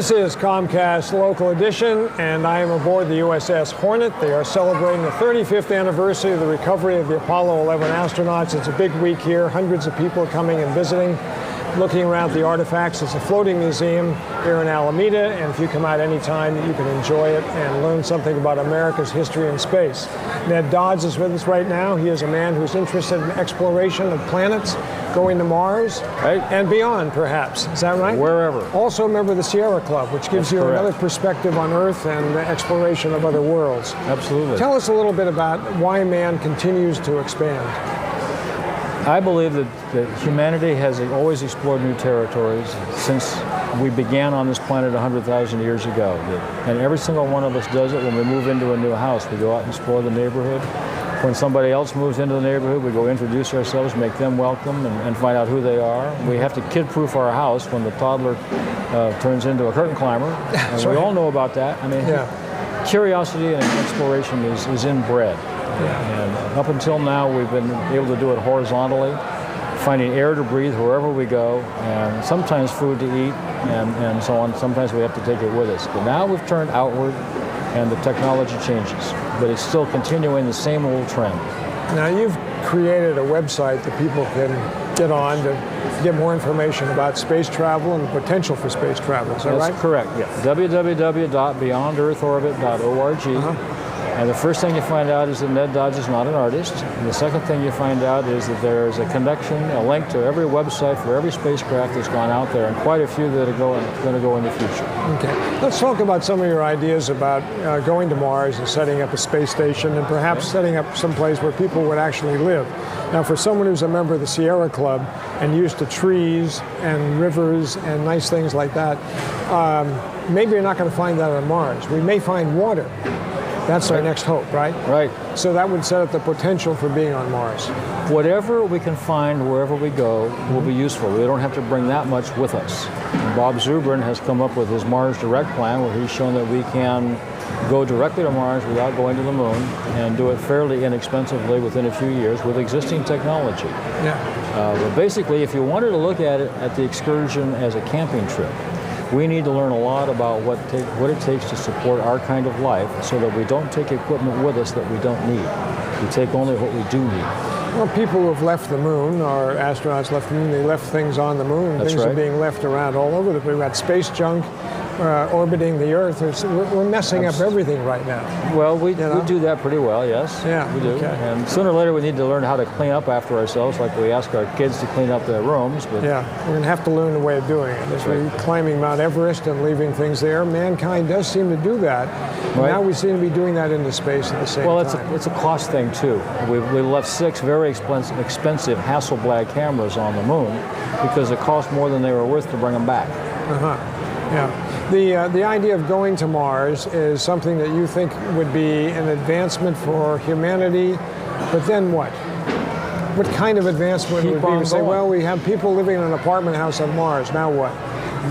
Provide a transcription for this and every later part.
This is Comcast Local Edition, and I am aboard the USS Hornet. They are celebrating the 35th anniversary of the recovery of the Apollo 11 astronauts. It's a big week here. Hundreds of people coming and visiting, looking around the artifacts. It's a floating museum here in Alameda, and if you come out anytime, you can enjoy it and learn something about America's history in space. Ned Dodds is with us right now. He is a man who's interested in exploration of planets, going to Mars, right, and beyond, perhaps. Is that right? Wherever. Also a member of the Sierra Club, which gives you another perspective on Earth and the exploration of other worlds. Absolutely. Tell us a little bit about why man continues to expand. I believe that humanity has always explored new territories since we began on this planet 100,000 years ago. And every single one of us does it when we move into a new house. We go out and explore the neighborhood. When somebody else moves into the neighborhood, we go introduce ourselves, make them welcome, and find out who they are. We have to kid-proof our house when the toddler turns into a curtain climber. And we all know about that. I mean, curiosity and exploration is inbred. And up until now, we've been able to do it horizontally, finding air to breathe wherever we go, and sometimes food to eat, and so on. Sometimes we have to take it with us. But now we've turned outward, and the technology changes, but it's still continuing the same old trend. Now, you've created a website that people can get on to get more information about space travel and the potential for space travel. Is that right? That's correct, yeah. www.beyondearthorbit.org. And the first thing you find out is that Ned Dodds is not an artist. And the second thing you find out is that there's a connection, a link to every website for every spacecraft that's gone out there, and quite a few that are going to go in the future. Okay. Let's talk about some of your ideas about going to Mars and setting up a space station and perhaps setting up some place where people would actually live. Now, for someone who's a member of the Sierra Club and used to trees and rivers and nice things like that, maybe you're not going to find that on Mars. We may find water. That's our next hope, right? Right. So that would set up the potential for being on Mars. Whatever we can find wherever we go will be useful. We don't have to bring that much with us. And Bob Zubrin has come up with his Mars Direct plan, where he's shown that we can go directly to Mars without going to the moon and do it fairly inexpensively within a few years with existing technology. But basically, if you wanted to look at it at the excursion as a camping trip, we need to learn a lot about what it takes to support our kind of life, so that we don't take equipment with us that we don't need. We take only what we do need. Well, people who have left the moon, or astronauts left the moon, they left things on the moon. That's things right. are being left around all over. We've got space junk orbiting the Earth. We're messing up everything right now. Well, we do that pretty well, yes. Yeah, we do. Okay. And sooner or later we need to learn how to clean up after ourselves, like we ask our kids to clean up their rooms. But yeah, we're going to have to learn a way of doing it. As we're climbing Mount Everest and leaving things there, mankind does seem to do that. Right. Now we seem to be doing that into space at the same time. Well, it's a cost thing, too. We left 6 very expensive Hasselblad cameras on the moon because it cost more than they were worth to bring them back. Yeah. The idea of going to Mars is something that you think would be an advancement for humanity, but then what? What kind of advancement would be? We say, well, we have people living in an apartment house on Mars, now what?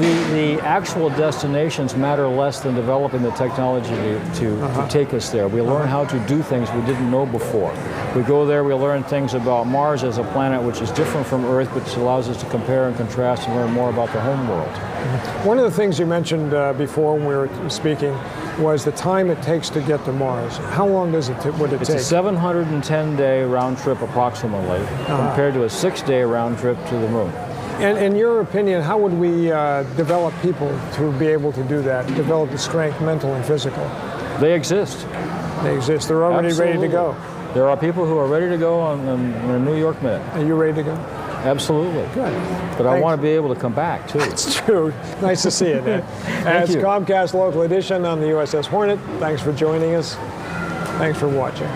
The actual destinations matter less than developing the technology to take us there. We learn how to do things we didn't know before. We go there, we learn things about Mars as a planet which is different from Earth, which allows us to compare and contrast and learn more about the home world. One of the things you mentioned before when we were speaking was the time it takes to get to Mars. How long would it take? It's a 710-day round trip approximately, compared to a 6-day round trip to the moon. And in your opinion, how would we develop people to be able to do that, develop the strength, mental and physical? They exist. They exist. They're already ready to go. There are people who are ready to go on a New York minute. Are you ready to go? Absolutely. Good. But I want to be able to come back, too. It's true. Nice to see you, Ned. That's Comcast Local Edition on the USS Hornet. Thanks for joining us. Thanks for watching.